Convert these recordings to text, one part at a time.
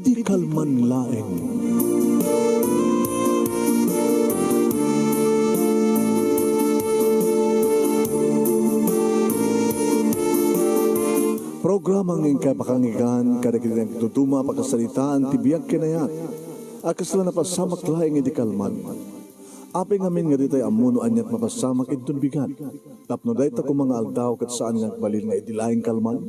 Idi kalman laeng. Programa ng kapakangigan kada kinang tutuma pagkasalitaan tibiyag kinayat. Akas lang napasamak laeng idi kalman. Aping amin nga ditay amuno anyat mapasamak idun bigat. Tapno day ta kung mga aldaw kat saan nga balil nga idilaing kalman.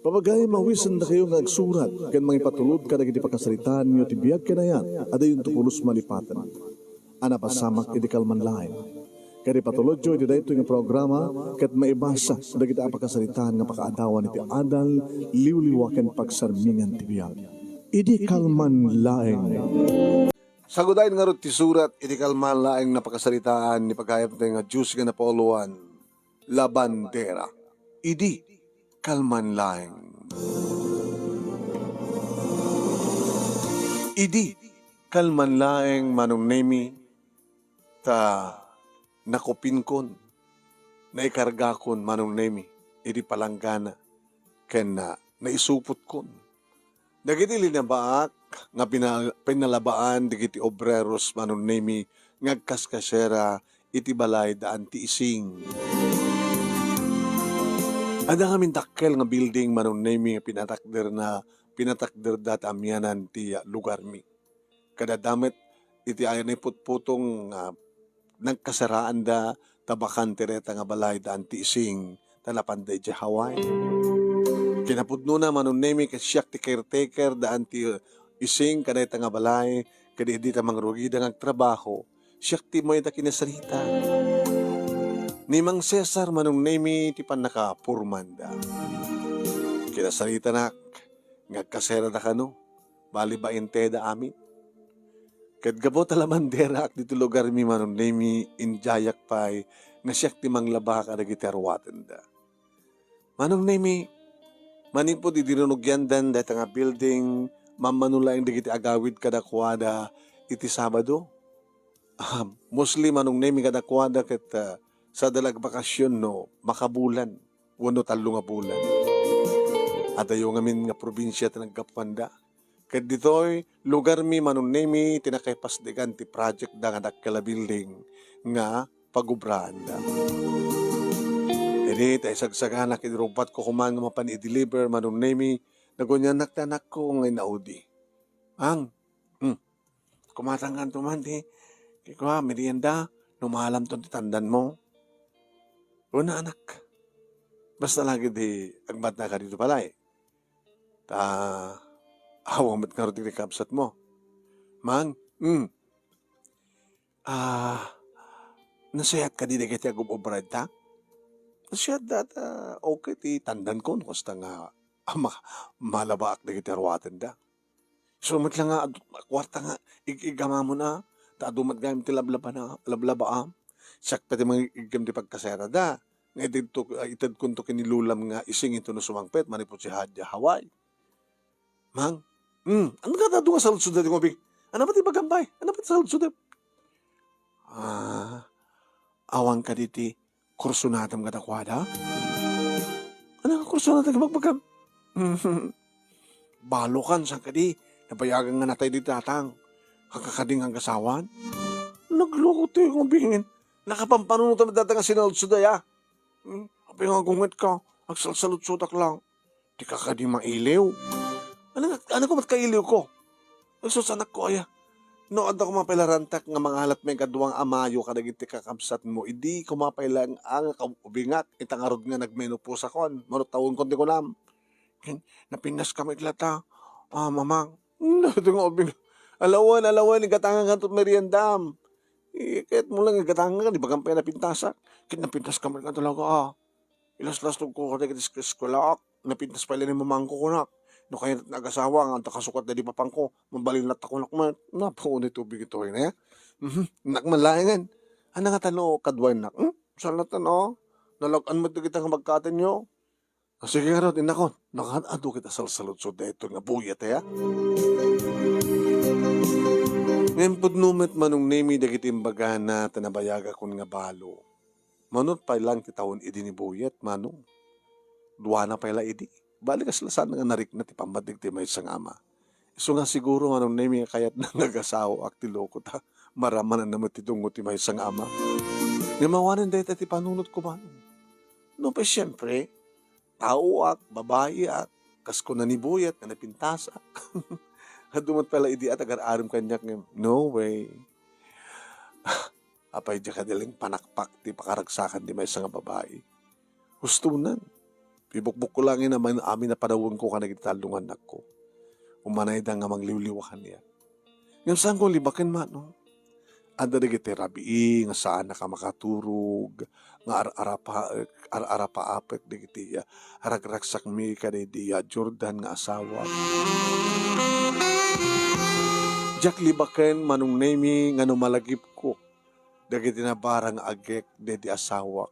Papagay mawisan na kayo nga agsurat kan mga ipatulod ka nagiti pakasalitaan nyo tibiyag kinayat ada yung tupulos malipatan. Ana pasamak idi kalman lain. Kaya patulod nyo iti dayto nga programa kat maibasa dagiti pakasalitaan nga pakaadawan iti adal liwliwaken pagsarmingan tibiyag. Idi kalman laeng. Sagudayin nga ron ti surat, iti kalman laeng napakasalitaan ni pagkayap tayo nga Diyos nga napauluan, La Bandera. Idi kalman laeng. Idi kalman laeng manong nemi ta nakupin kon, naikarga kon manong nemi, idi palanggana, ken na naisupot kon. Dagiti linabaak, nga pinalabaan digiti obreros manon nemi ngagkaskasera iti balay daan ti ising. Ada kami dakkel nga building manon nemi nga pinatakder dat amyanan ti lugar mi. Kada damet iti ayan ay putputong nagkasaraan da tabakan tireta nga balay daan ti ising talapan da iti Hawaii. Kinapudno na manon nemi kasyak ti caretaker daan ti ising kaday nga balay, kaday di tamang rugida ng trabaho, siyak ti mo ita kinasalita. Ni Mang Cesar manong nemi ti pan nakapurmanda. Kinasalita nak, ngagkasera na kano, bali ba inteda amin. Kadgabot alamandera ak dito lugar mi manong nemi injayak pay, nga siyak ti manglaba ka nagiti arwaten da. Manong nemi, maning po di dinunugyan dan dahil nga building, mamanula yung digiti agawid kadakwada iti Sabado. Mostly manong nemi kadakwada ket sa dalag bakasyon no makabulan wano talo nga bulan. At ayo ngamin nga probinsya ta nagkapanda. Ket ditoy lugar mi manong nemi tinakaypasdegan ti project da nga dakkala building nga pagubraan da. Edi tayo sagsaganak idirubat ko kuman nga mapan i-deliver manong nemi nagunyanak tanak ko ngay naudi. Ang, kumatanggan tuman di, kaya merienda, numahalam to titandan mo. Una anak, basta lagi di, agbat na ka dito pala eh. Awang mat nga rin kapsat mo. Mang, nasayat ka di na kaya gubobrad ta? Nasayat data, okay, ti tandan ko, nukusta nga, malabaak na gitarwaten da. So, lang nga, kwarta nga, igama mo na, taadumat gayam ti lablabaam, siyak pati mga igam ti pagkasera da, nga itad kunto kinilulam nga ising ito na sumangpet, manipot si Hadya Hawaii. Mang, ano ka tado nga sa lutsud na di ngobig? Ano ba ti bagambay? Ano ba ti sa lutsud na? Awang ka diti, kurso natam katakwada? Ano nga kurso natam kabagbagam? Balokan sa kadi, nabayagan nga natay di tatang, kakakading ang kasawan. Nagloko tayo kung bingin, nakapampanunod na datang nga sinalutsuday Apay nga gungit ka, agsalsalutsudak lang, di kakading mailiw. Ano ko mat kailiw ko? Agsos anak ko aya, nood ako mapailarantak nga mga halat may kaduang amayo kadagiti kakabsat mo, idi kumapailang ang kaubingat, itangarod nga nagmenopause akon, manutawon konti ko nam. Napinas kami itlata. Mamang. Alawan, igatangan ka ito meriendam. Kahit mo lang igatangan ka, di ba kampay napintasak? Kahit napintas kami ka talaga. Ilas-las ko kada kita eskwela. Napintas pala ni mamang ko kunak. No kaya nag-asawa nga, takasukat na di papang ko. Mabalinlat ako nakman. Napaunay tubig ito na nakmalayangan. Ano nga tano, kadwain nak? Saan na tano? Nalagan mo ito kita nga magkatin nyo? Sige nga rin, inakon. Nakadado kita salsalutsod na ito nga buyat Ngayon po numit manong nemi dagiti imbaga na tanabayaga kon nga balo. Manot pa lang kitawon idi ni buyat, manong. Duwana pa ila idi. Balik as lasan nga narik na ti pambadig ti may isang ama. So nga siguro anong name kayat na nagasawa ak ti loko ta. Maraman na naman titungo ti may isang ama. Nga mawanan dahil ti panunot ko man. No pa siyempre, tao ak, babae ak, kas ko nanibuyat, na napintasa. Dumat pala idi at agar-aram kanyak nga, no way. Apay di ka diling panakpak ti pakaragsakan di may isang babae. Hustunan. Ibukbuk ko lang yun naman amin na panawon ko ka nagitalungan ako. Umanay da nga mangliwliwakan niya. Ngayon saan ko libakin man, no? Anda na giti rabii, nga saan na ka makaturog, nga ar-arapa apek na giti haragragsak mi ka na di Jordan nga asawa. Jack libaken manong nemi nga numalagip ko, dagiti na barang agek na di asawa.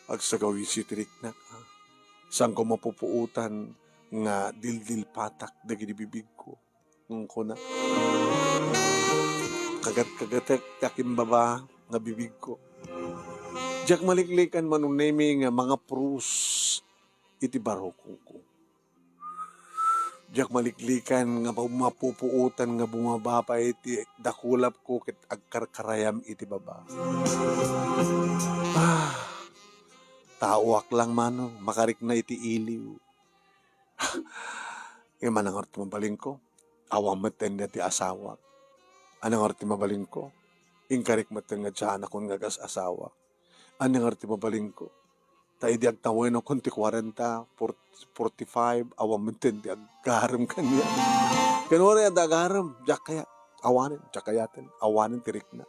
Agsagawi si tirik na ka. Saan ko mapupuutan nga dildil patak dagiti bibig ko. Nung ko na. Kagat-kagatek takim baba nga bibig ko. Diyak maliklikan manong nemi nga mga prus iti barokong ko. Diyak maliklikan nga mapupuutan nga bumababa iti dakulap ko ket agkarkarayam iti baba. Tawak lang manong makarik na iti iliw. Nga manang orti mabaling ko. Awang maten na ti asawa. Anang orti mabaling ko. Ingkarik maten nga dyan akong ngagas asawa. Anang orti mabaling ko. Ta idi agtawen akong ti 40, 45, awang maten ti aggaram kanya. Kanwari agagaram. Diyak kaya. Awanin. Diyak kayatin. Awanin tirik na.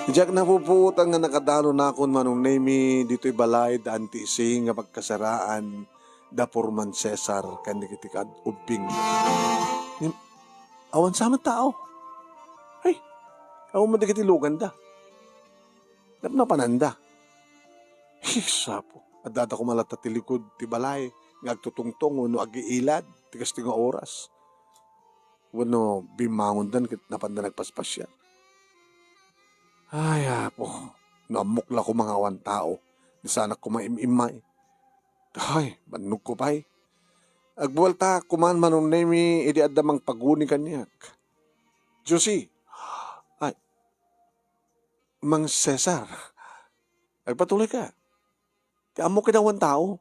Diyak napuputan nga nakadalo na akong manong nemi dito'y balay daan ti ising nga pagkasaraan da Porman Cesar kandi kiti kad ubing. Awan sa tao. Ay, awan mo di kiti lugan da. Dap na pananda. Sapo. At data ko malata ti likod ti balay nga agtutungtong no agiilad ti kasting nga oras. Wano bimangon dan kit napanda nagpaspas siya. Ay, apo. Namukla ko mga awan tao. Di sana ko maimimay. Ay, manug ko pa'y. Agbuwalta, kuman manong nemi, idi adamang paguni kanyak. Josie. Ay, Mang Cesar. Agpatuloy ka. Di amo kinawan tao.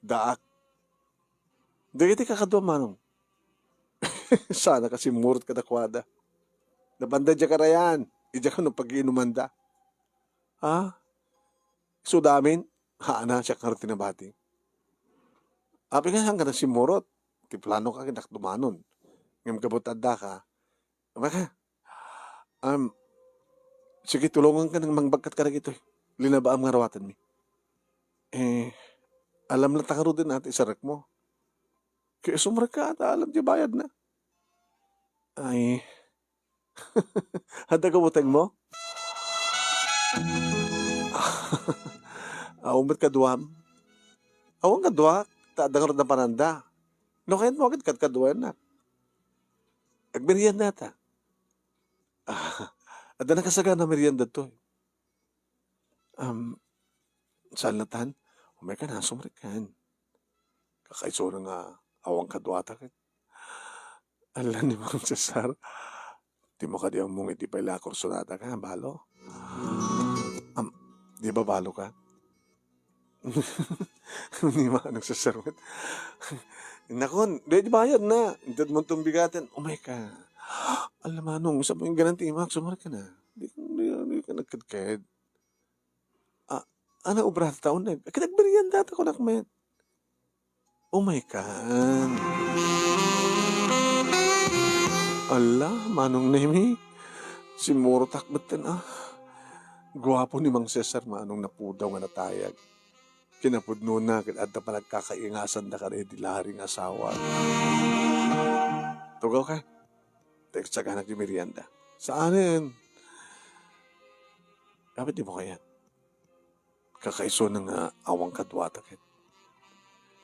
Daak. Di kiti kakadwa manong. Sana kasi murot kadakwada. Nabanda dya karayan. Idya ka nung pag-iinumanda. So damin, haana siya karo tinabati. Api nga hanggang si Murot, ti plano ka kinak dumanon. Ngam kabutanda ka. Baka, sige tulungan ka ng mangbagkat ka na ito. Linabaam nga rawatan mi. Alam na takaro din natin isarak mo. Kaya sumrak ka at alam di bayad na. Ay, handa ka buteng mo? Umit ka duwam? Awang ka duwa, tadangar na pananda. No kahit mo agad kadkaduan na. Agmerienda ta. Ada na kasaga na merienda to. Saan latan? Umay ka na, sumrikan. Kakaiso na nga awang kadwata ka. Alam ni Mang Cesar, di mo ka di ang mong iti pala kursunata ka, balo? Di ba balo ka? Hindi ba nagsasarwat? Nakon, di bayad na. Hindi mo itong bigatin. Oh my ka. Alam manong, sabi yung ganang timak, sumara ka na. Di ka nagkadkad. Ano obra taon na? Kinagberiyan data ko nakmet. Oh my God. Ala, manong nemi. Si Muro takbatan Gwapo ni Mang Cesar manong napudaw nga natayag. Kinapudno na at pa nagkakaingasan na ka rin dilaring asawa. Tugaw ka. Text sa ganak ni merienda. Saanin? Kapit di mo kaya? Kakaiso ng awang kadwata kit.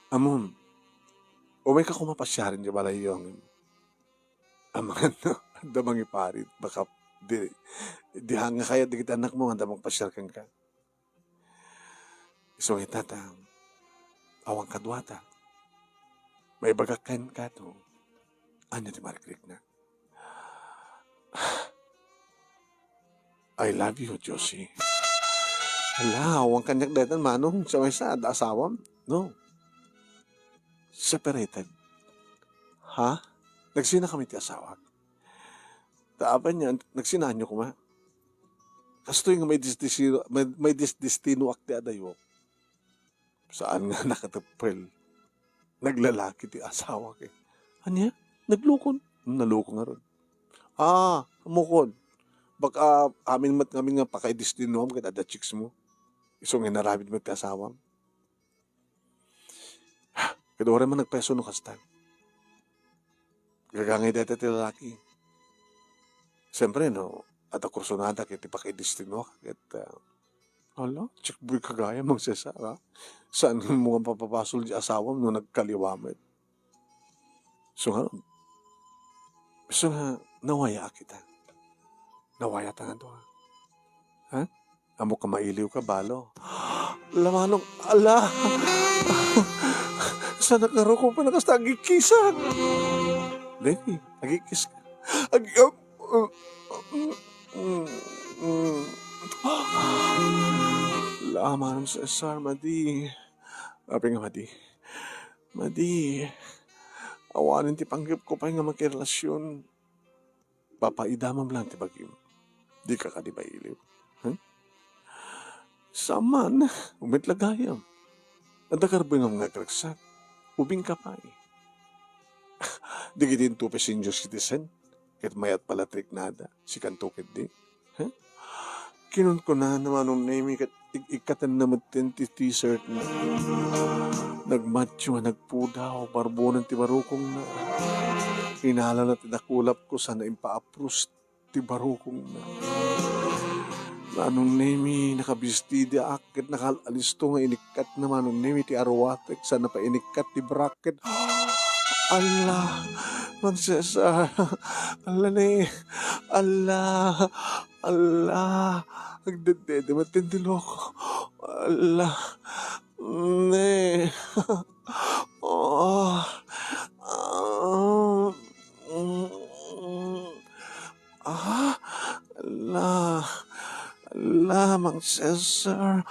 Amon, umay ka kumapasyarin di balay yung amangan no, damang iparit. Baka di hanga kaya di kita anak mo, damang pasyarkan ka. So, itata, awang kadwata. May bagakan ka to. Ano ti Margaret na? I love you, Josie. Hala, huwag kanyak datan manong sa may sa asawam. No. Separated. Ha? Nagsina kami ti asawa. Taapan niya, nagsinaan niyo kuma. Kasto yung may destino akti adayo. Saan nga nakatapel? Naglalaki ti asawa kay. Anya? Naglukon? Nalukon nga ron. Mukon. Baka amin mat ngamin nga pakay destino am kaya ada chicks mo. Isong hinarabid mo ti asawam. Kadore man nagpeso no kastan. Gagangay dati ti lalaki. Siyempre, no, at akursunada kaya ti pakay destino kaya hala, chikboy kagaya mang sesara. Saan mo nga papapasol di asawam no nagkaliwamit. So nga, nawaya kita. Nawaya ta nga to. Ha? Amo ka mailiw ka, balo. Lamanong, ala! Sana karo ko pa nakasta agikisan. Lenny, agikis ka. Laman sa Cesar, Madi. Api nga, Madi. Madi. Awanin ti panggip ko pa nga magkirelasyon. Papaidamam lang ti bagim. Di ka di ba iliw? Huh? Saman, umitlagayam. Adakarbo nga mga kragsak. Ubing ka pa eh. Di kitin 2 senior citizen. Kahit mayat pala trik nada. Si kantukit di. Huh? Kinun ko na naman nung name ikatan naman ti t-shirt na. Nagmacho, nagpudaw, barbonan ti barukong na. Inala na tinakulap ko sana impa-approve ti barukong na. Anong name nakabistidi akit nakalisto nga inikat naman anong name ti arwatek sana pa inikat ti bracket. Allah, Mang Cesar, Allah ni, Allah, agdedede matindilo ko, Allah, ne, Allah, Mang Cesar,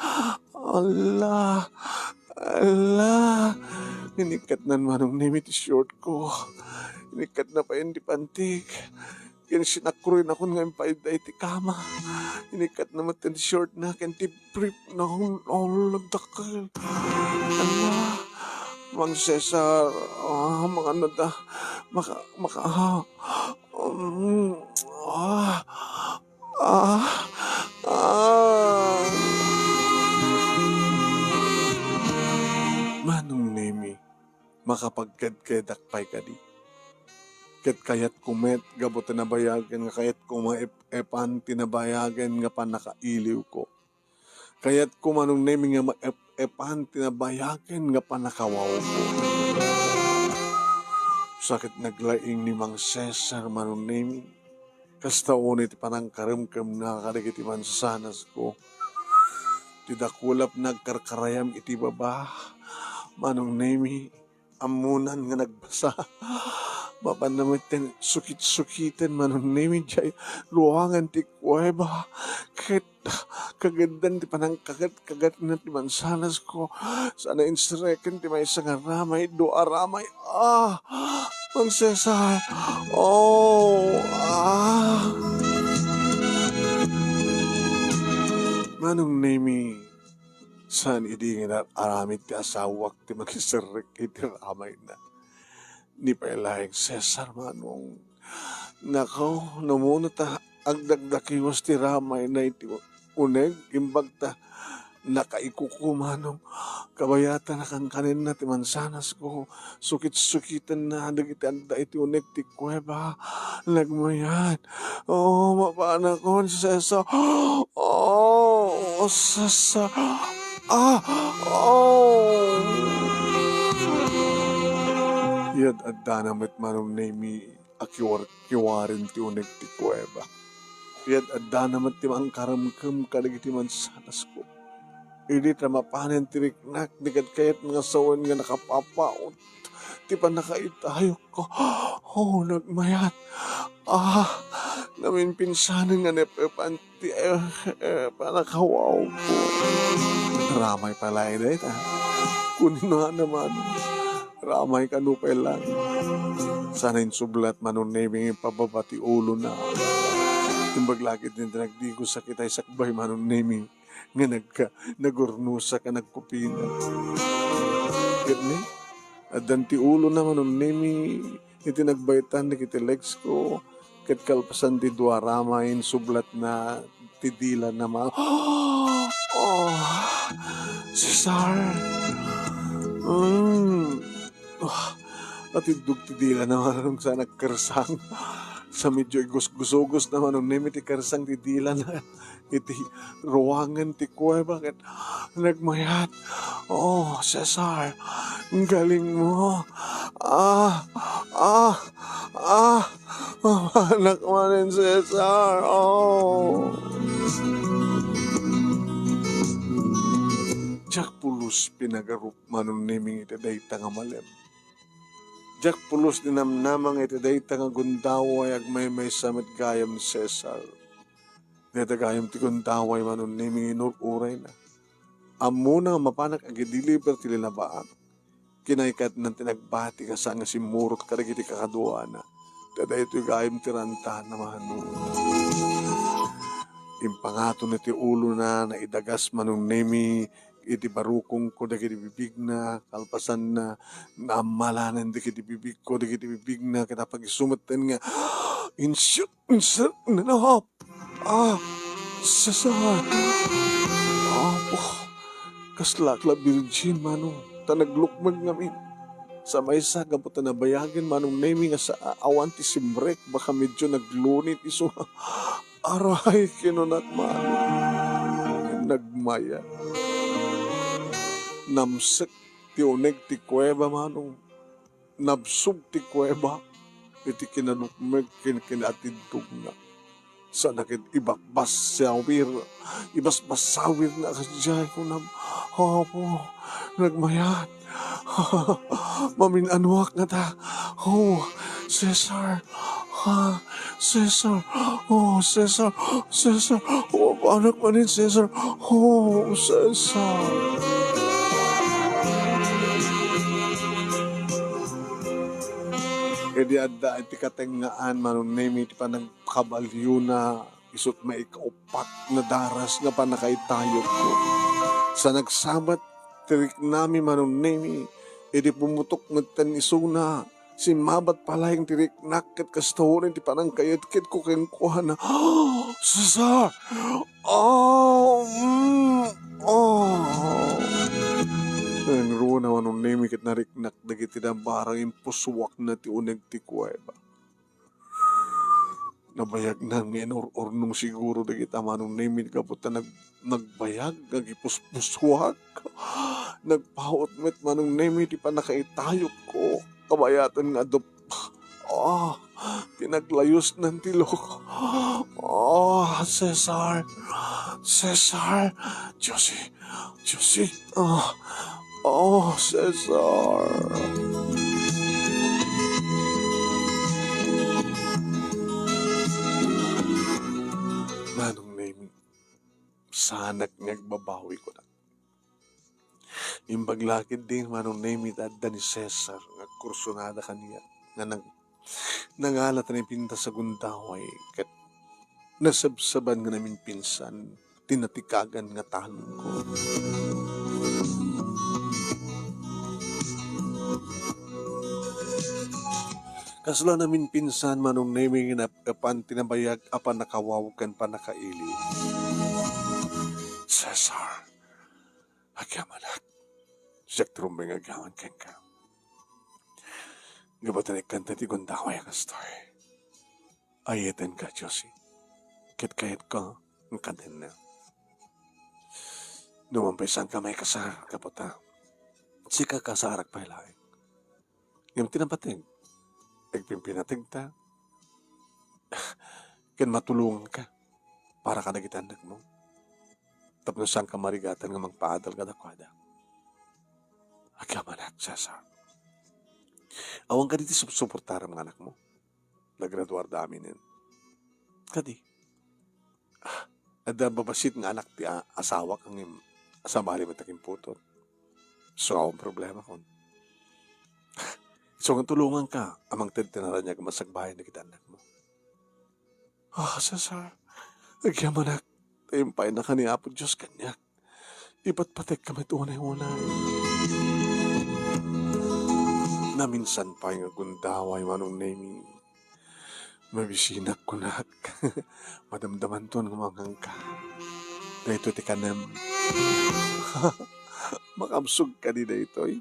Allah, inikat na naman ang name iti short ko. Inikat na pa yun di pantig. Sinakruin ako nga yung paiday ti kama. Inikat naman ti short na ken ti brief na lagdakal. Allah, Mang Cesar, mga nada, Manong nemi, makapagkadkedakpay ka di. Ket kayat kumet, gabo tinabayagan nga kayat epan tinabayagan nga panakailiw ko. Kayat kumanong nemi nga epan tinabayagan nga panakawaw ko. Sakit naglaing ni Mang Cesar manong nemi. Kasta unit panang karimkam na kadagiti man sa sanas ko. Tidakulap nagkarkarayam iti baba. Manong nemi, amunan nga nagbasa. Mapanamitin, sukit-sukitin, manong nemi, jay, luwangan ti kuweba. Kahit kagandan ti panang kagat na ti mansanas ko. Sana insrekin ti may isang aramay, do aramay. Mang Cesar, Manong nemi, saan idingin at aramid ti asawak ti magisirrik iti ramay na. Ni pailaing Cesar manong. Nakaw, namuna ta agdagdakiwas ti ramay na iti uneg, imbag ta nakaikukumanong kabayatan na kang kanin na ti mansanas ko. Sukit-sukitan na dagiti anda iti uneg ti kuweba. Nagmayan. Mapana ko si Cesar. Cesar. Yad adda namit manong nemi akiwarin ti uneg ti kuweba. Yad adda naman ti mangkaramkam kadagiti mansanas ko. Hindi ta mapanin ti riknak, digad kayat nga sawan nga nakapapaot. ti panakaitayo ko. Nagmayat. Namin pinsanan nga nepepanti panakawaw ko. Ramay pala ita. Kunin na naman. Ramay kanupay lang. Sana insublat manon naming pababati ulo na. Timbaglakit din nagdigo sa kitay sakbay manon naming nga nagurnusa ka nagkupina. Gani? At danti ulo na manon naming iti nagbaitan na kiti legs ko. Kat kalpasan ti dua ramain sublat na tidila na Cesar. At idug tidila naman nung sa nagkarsang. Sa medyo gusugos naman nung nemi ti karsang tidila na iti ruwangan ti kuweba. Bakit nagmayat? Cesar, ang galing mo. Anak manin Cesar. Jack pulos pinagarup manon naming iti dayta nga malem. Jack pulos dinamnamang iti dayta nga gundaway agmay samit gayam ni Cesar. Dayta gayam ti gundaway manon naming inururay na. Amuna nga mapanak agidiliber ti linabaan. Kinaikat ng tinagbati ka sa nga simurot karagiti kakadua na. Dada ito gayam ti ranta na mahano. Impangato na ti ulo na idagas manong nemi iti barukong ko dagiti bibig na kalpasan na naamalanan dagiti bibig ko dagiti bibig na kita pag-isumatan nga insert na nahap. Cesar. Kaslakla virgin manong tanaglukmag ngamin. Sa may sagapot na bayagin manong nemi nga sa awan ti simrek baka medyo naglunit iso. Aray kinunat manong. Nagmaya. Namsek ti uneg ti kuweba manong. Nabsug ti kuweba. Iti kinanukmeg kinatidtog na. Sa nakit ibasbasawir na kasjay ko na nagmayat. Maminanuak nga ta. Cesar. Cesar. Cesar. Anak pa rin Cesar. Cesar. Kadi adda iti katengaan manon nemi iti panagkabalyo na isut maikaupat na daras nga panakaitayot ko. Sa nagsabat tirik nami manon nemi iti pumutok ngatan isuna si mabat pala yung tirik nakit kastahorin iti panangkayat-kit ko kengkuha na Cesar! Ang ruwa naman nung nemi kit nariknak dagiti na barang impuswak na ti uneg ti kuweba. Nabayag na ngenor nung siguro dagiti manong nemi kapot na nagbayag nagipuspuswak. Nagpahot met manong nemi ti panakaitayok ko. Kabayatan nga pinaglayos ng tilok. Cesar. Josie. Cesar. Manong nemi, sanak ngagbabawi ko na. Imbaglakid din manong nemi tadda ni Cesar nagkursunada kaniya nga nangalat na pinta sa gundaway kat nasabsaban nga namin pinsan tinatikagan nga talong ko. Kasla namin pinsan manong naming apan tinabayag apan nakawawagan pa nakailiw. Cesar, agyamanat. Siyak trumbeng agyaman ken ka. Gabatan ikanta ti gundaway ang story. Ayeten ka, Josie. Kit-kayat ka ang kantin na. Dumampisan ka may kasar, kapota. Sika kasarak pa ilay. Yung tinapating. Nagpimpinatig ta. Ken matulungan ka. Para ka nagitandag mo. Tapos saan ka marigatan nga magpaadal ka dakwada. Agyamanat, Cesar. Awang ka dito suportara mga anak mo. Nagraduar da amin yan. Kadi. Ada babasit nga anak ti asawa kang asabali mataking putot. So, akong problema kon. So, ang tulungan ka, amang tinara niya masagbay na kita anak mo. Cesar, nagyaman ak, tayimpay na kaniapo Diyos kanya. Iba't patek kami tunay-unay. Na minsan pa yung agundaway manong name mabisinak ko na madamdaman to ng mga ka. Dahito ti kanam. Makamsug ka di dahito eh.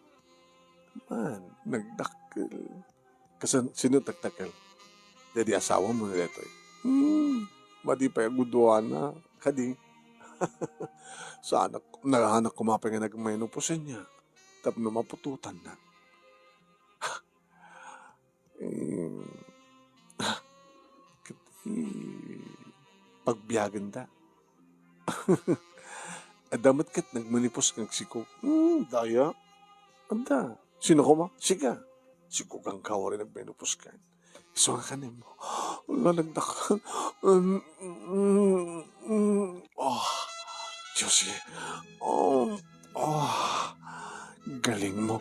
Man, nagdakil. Kasi sino tagtakil? Dadi asawa mo na dito eh. Madi pa yung guduan na. Kadi. Sa anak, nagahanak ko mapay nga nagmaynupusin niya. Tapos mapututan na. Pagbiyagan da. Adamat kat nagmanipos kang siko. Daya. Anda. Sino ko ma? Siga. Siko kang kawa rin nagmanipos ka. Iso nga kanin mo. Wala nagdakan. Diyos eh. Galing mo.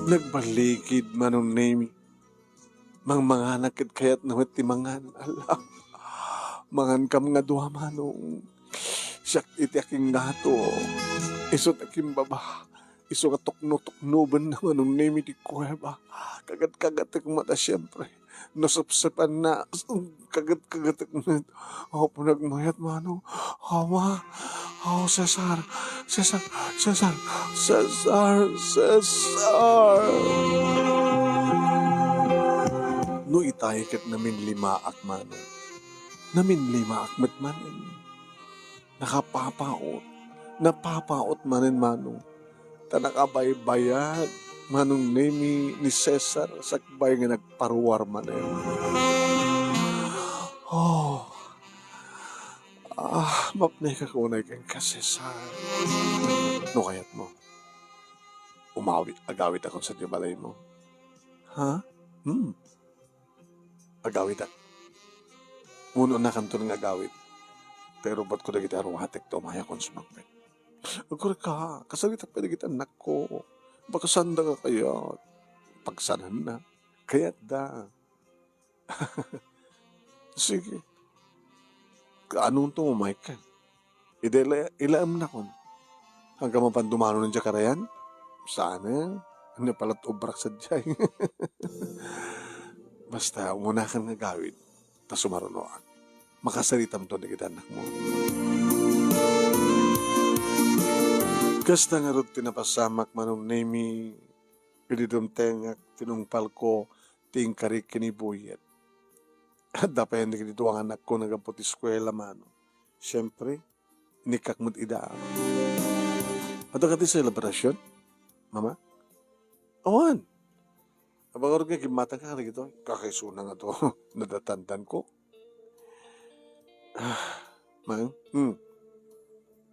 Nagbalikid manong name. Mang mga nakit kayat namat ti mangan. Ala. Mangan kam nga duha manong. Siyak iti aking nato. Isot aking baba. Iso nga tukno-tuknoban na manong name iti kuweba. Kagat-kagat ang mata siyempre. Nasapsapan na. Kagat-kagat ang mata. Ako po nagmayat manong. Hawa. Cesar. Cesar. Cesar. Cesar. Cesar. No itayikat namin lima akmanong. Namin lima akmat manin. Nakapapaot. Napapaot manin manong. Tanakabaybayag manong name ni Cesar sakbay nga nagparuwar manin. Mapnay ka kunay kang ka Cesar. No kayat mo? Agawit akong sa balay mo. Ha? Agawit ak. Muno na kanto ng agawit. Pero ba't ko na kita hatek to maya kong sumangpit? Agkura ka, kasalita pa na kita anak ko. Baka sanda ka kaya. Pagsanan na. Kaya't da. Sige. Anong to umay ka? Ilaam na kon. Hanggang mapandumano ng Jakarayan? Sana. Ano palat ubrak sa diyay. Basta, umuna kang nagawid. Ta sumarunoan. Makasalitam to na kita anak mo. Kasta nga rin tinapasamak manong name pinidumtengak tinungpal ko ting karik kinibuyat. At dapat hindi kinito ang anak ko nagapot eskwela mano. Siyempre, nikakmut idaan. At ang kati selebrasyon, mama? Awan. Abang ka kimata ka rin ito. Kakaisuna nga to. Nadatandan ko. Mang?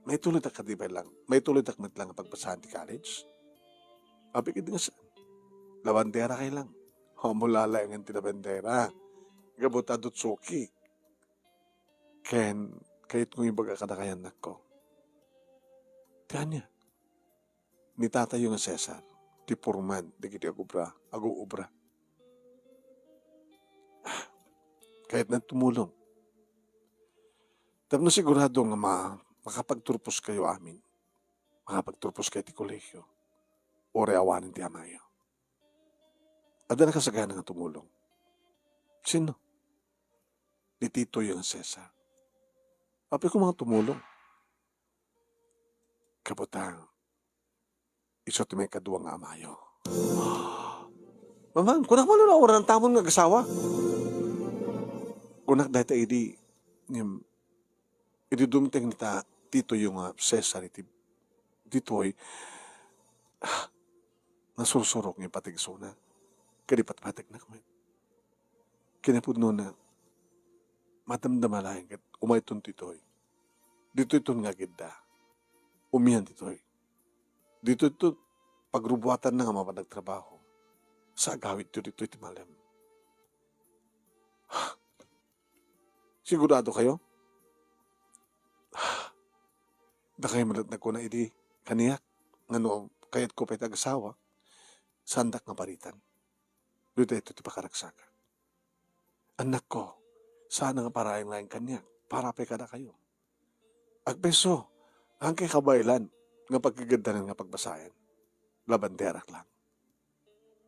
May tuloy tak katibay lang. May tuloy tak mat lang pagpasahan ti college. Abigid nga saan. Labandera kay lang. Mula lang ang tinabandera. Gabotadot suki. Ken, kahit kung ibaga kadakayan na ko. Kanya. Ni tatayo nga Cesar. Ti purman. Di kiti agubra. Agu-ubra. Kahit na tumulong. Tapos na sigurado nga makapagturpos kayo amin. Makapagturpos kayo ti kolehyo. O reawanin ti amayo. Ada na kasagana nga tumulong. Sino? Ni Tito yung Cesar. Api ko mga tumulong. Kabutang. Isot may kaduwang nga amayo. Mamang, kunak mo na oran ng tamon nga gasawa. Kunak dahil tayo idi dumteng nita Tito yung Cesar iti ditoy nasursurok ng patigsuna. Kadipat-patik na kami. Kinapudno na matamdama lang kat umayton titoy. Dito ito nga gida. Umihan titoy. Dito ito pagrubuatan na nga mapanagtrabaho. Sa agawid dito iti malam. Sigurado kayo? Da kayo malat na ko na idi kaniyak. Ngano, kayat ko pa'y tag-asawa. Sandak nga paritan. Dito ito ti pakaragsaka. Anak ko, sana nga parayang laing kaniyak. Para pa'y kada kayo. Agpeso, ang kay kabaylan, nga pagkagandanan nga pagbasayan. Labanderak lang.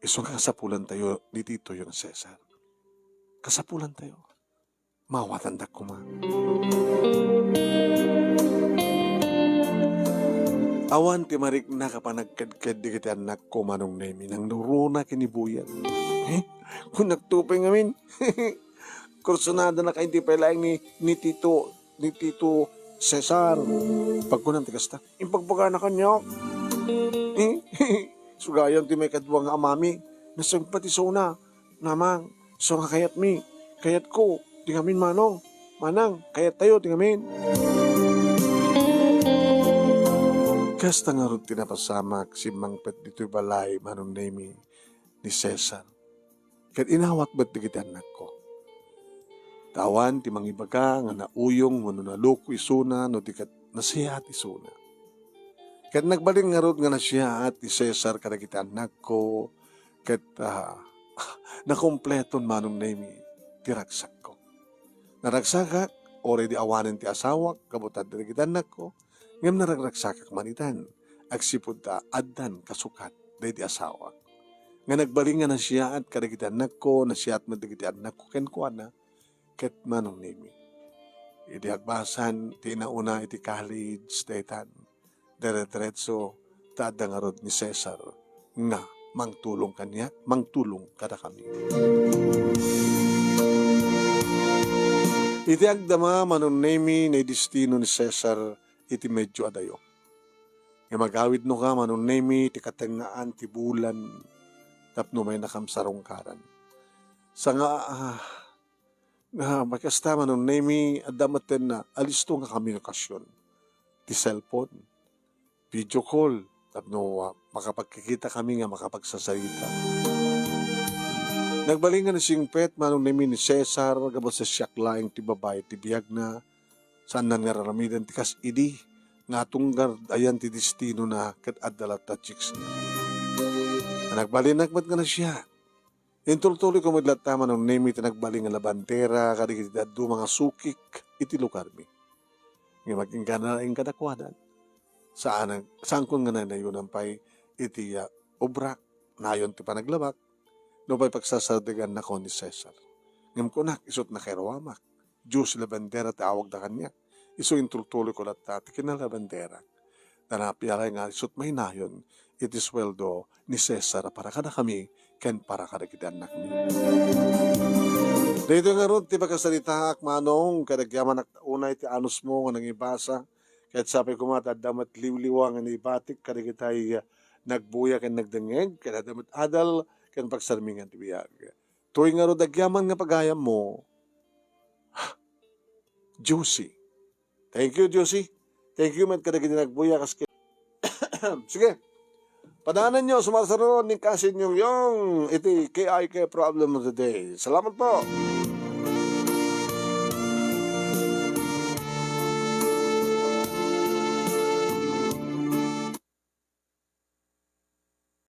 Isong kasapulan tayo ni Tito yung Cesar. Kasapulan tayo. Mawatandak ko ma. Awan ti marik na kapanagkadkad di kita anak ko manong nemi nang nuruna kinibuyan. Kung nagtupay ngamin, kursunada na kayo ti pailaing ni Tito Cesar. Pagkunan ti kasta, impagpaga na kanya. Sugayan ti may kadwa nga amami, nasang pati suna, namang, so nga kayat mi, kayat ko, tingamin manang, kayat tayo, tingamin. Kasta nga rin tinapasamak si Mangpet dito'y balay manong nemi ni Cesar. Kat inawat ba't di kita anak ko? Tawan ti mangibaga nga nauyong wano na loko isuna no di kat nasiya at isuna. Kat nagbaling nga rin nga nasiya at ni Cesar kada kita anak ko kat nakompleton manong nemi ti ragsak ko. Naragsakak, already awanin ti asawak, kabutan di kita anak ko. Ngam naragragsakak manitan, agsipod ta addan kasukat day ti asawa. Nga nagbaling nga na siya at kadagiti anak ko, na siya at madagiti anak ko, ken ko na, ket manong nimi. Iti agbasan, ti nauna iti college, daytan, dere-diretso, taada nga rod ni Cesar, nga mangtulong kanya, mangtulong kada kami. Iti agdama manong nimi na destino ni Cesar, iti medyo adayo. Nga magawid no ka manong nemi ti katengaan ti bulan tapno may nakamsarong karan. Sa nga makasta manong nemi adamaten na alisto nga komunikasyon. Ti cellphone, video call, tapno makapagkikita kami nga makapagsasalita. Nagbalingan ni Singpet manong nemi ni Cesar gabos sa siyak laing ti babae ti biyag na saan na nga raramidan ti kas idi nga tunggar ayan ti destino na kat adalat ta chicks na. Nagbalinak ba't nga na siya? Intultuloy ko maglatama ng nemi ti nagbaling nga labantera kadigit dadu mga sukik iti lugar mi. Nga maging ganaing kadakwadan. Saan ko nga na yun ang pay iti obrak nayon ti panaglabak no pa'y pagsasardigan na ko ni Cesar. Ngam ko nak isot na kayrawamak. Diyos labandera ti awag da kanya. Iso intultuloy ko lahat ti kinalabandera. Tanapiyalay nga isot may nayon iti sweldo ni Cesar para kada kami ken para kada kita anak mi. Dito nga ron ti pagkasalita ak manong kadagyaman unay ti anus mo nga nangibasa kahit sabi ko matadamat liwliwa nga nibatik kada kitay nagbuya ken nagdengeg kada damat adal ken pagsarmingan ti biyag. Tuwing nga ron dagyaman nga pagayam mo Josie. Thank you, Josie. Thank you, man, kada nagbuya kas. Sige. Padaanan nyo, sumasaroon ni kasin yung iti KIK problem of the day. Salamat po.